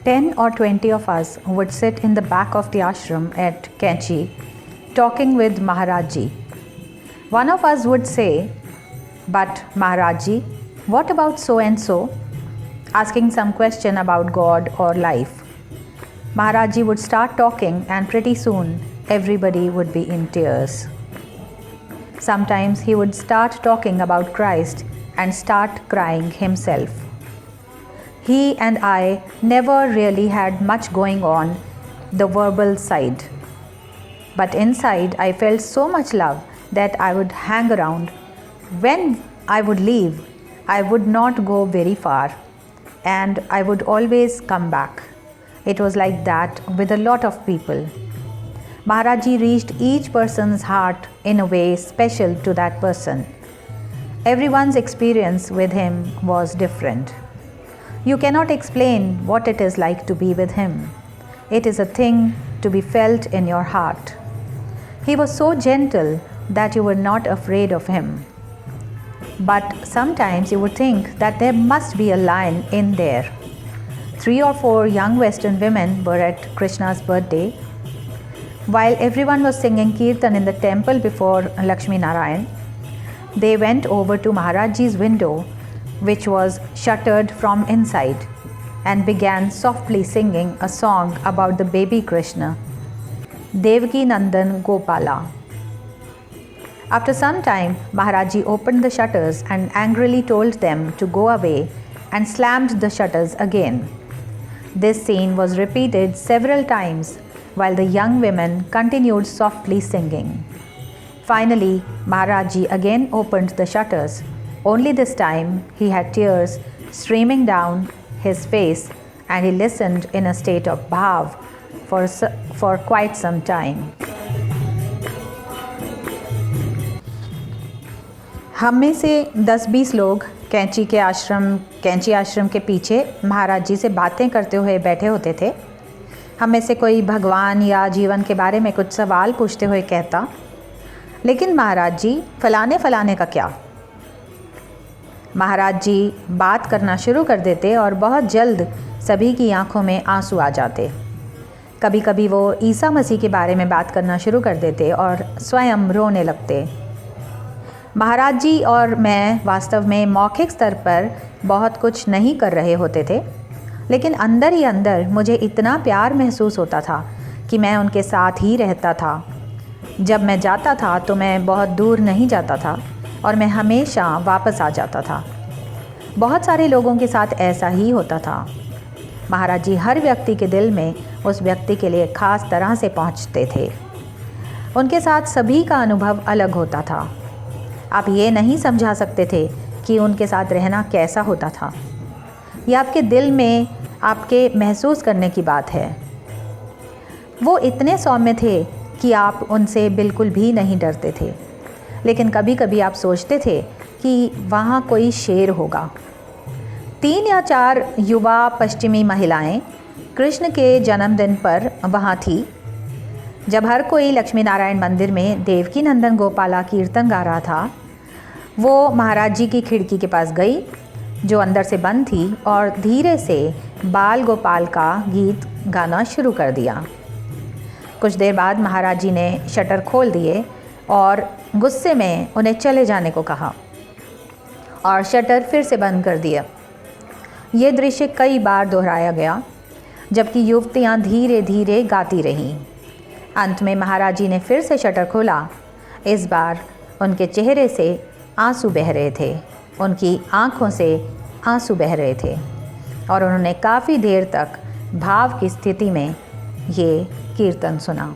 10 or 20 of us would sit in the back of the ashram at Kainchi talking with Maharaj Ji. One of us would say, "But Maharaj Ji, what about so and so?" asking some question about God or life. Maharaj Ji would start talking and pretty soon everybody would be in tears. Sometimes he would start talking about Christ and start crying himself. He and I never really had much going on the verbal side. But inside I felt so much love that I would hang around. When I would leave, I would not go very far and I would always come back. It was like that with a lot of people. Maharaj Ji reached each person's heart in a way special to that person. Everyone's experience with him was different. You cannot explain what it is like to be with him. It is a thing to be felt in your heart. He was so gentle that you were not afraid of him. But sometimes you would think that there must be a lion in there. 3 or 4 young Western women were at Krishna's birthday. While everyone was singing Kirtan in the temple before Lakshmi Narayan, they went over to Maharaj Ji's window, which was shuttered from inside, and began softly singing a song about the baby Krishna, Devaki Nandan Gopala. After some time, Maharaj Ji opened the shutters and angrily told them to go away and slammed the shutters again. This scene was repeated several times while the young women continued softly singing. Finally, Maharaj Ji again opened the shutters. Only this time he had tears streaming down his face and he listened in a state of bhav for quite some time. हम में से 10-20 लोग कैंची आश्रम के पीछे महाराज जी से बातें करते हुए बैठे होते थे। हम में से कोई भगवान या जीवन के बारे में कुछ सवाल पूछते हुए कहता, लेकिन महाराज जी फलाने का क्या? महाराज जी बात करना शुरू कर देते और बहुत जल्द सभी की आंखों में आंसू आ जाते। कभी कभी वो ईसा मसीह के बारे में बात करना शुरू कर देते और स्वयं रोने लगते। महाराज जी और मैं वास्तव में मौखिक स्तर पर बहुत कुछ नहीं कर रहे होते थे, लेकिन अंदर ही अंदर मुझे इतना प्यार महसूस होता था कि मैं उनके साथ ही रहता था। जब मैं जाता था तो मैं बहुत दूर नहीं जाता था और मैं हमेशा वापस आ जाता था। बहुत सारे लोगों के साथ ऐसा ही होता था। महाराज जी हर व्यक्ति के दिल में उस व्यक्ति के लिए ख़ास तरह से पहुंचते थे। उनके साथ सभी का अनुभव अलग होता था। आप ये नहीं समझा सकते थे कि उनके साथ रहना कैसा होता था। यह आपके दिल में आपके महसूस करने की बात है। वो इतने सौम्य थे कि आप उनसे बिल्कुल भी नहीं डरते थे, लेकिन कभी कभी आप सोचते थे कि वहाँ कोई शेर होगा। 3 या 4 युवा पश्चिमी महिलाएं कृष्ण के जन्मदिन पर वहाँ थी। जब हर कोई लक्ष्मी नारायण मंदिर में देवकी नंदन गोपाला कीर्तन गा रहा था, वो महाराज जी की खिड़की के पास गई जो अंदर से बंद थी और धीरे से बाल गोपाल का गीत गाना शुरू कर दिया। कुछ देर बाद महाराज जी ने शटर खोल दिए और गुस्से में उन्हें चले जाने को कहा और शटर फिर से बंद कर दिया। ये दृश्य कई बार दोहराया गया, जबकि युवतियाँ धीरे धीरे गाती रहीं। अंत में महाराज जी ने फिर से शटर खोला। इस बार उनके चेहरे से आंसू बह रहे थे, उनकी आँखों से आंसू बह रहे थे और उन्होंने काफ़ी देर तक भाव की स्थिति में ये कीर्तन सुना।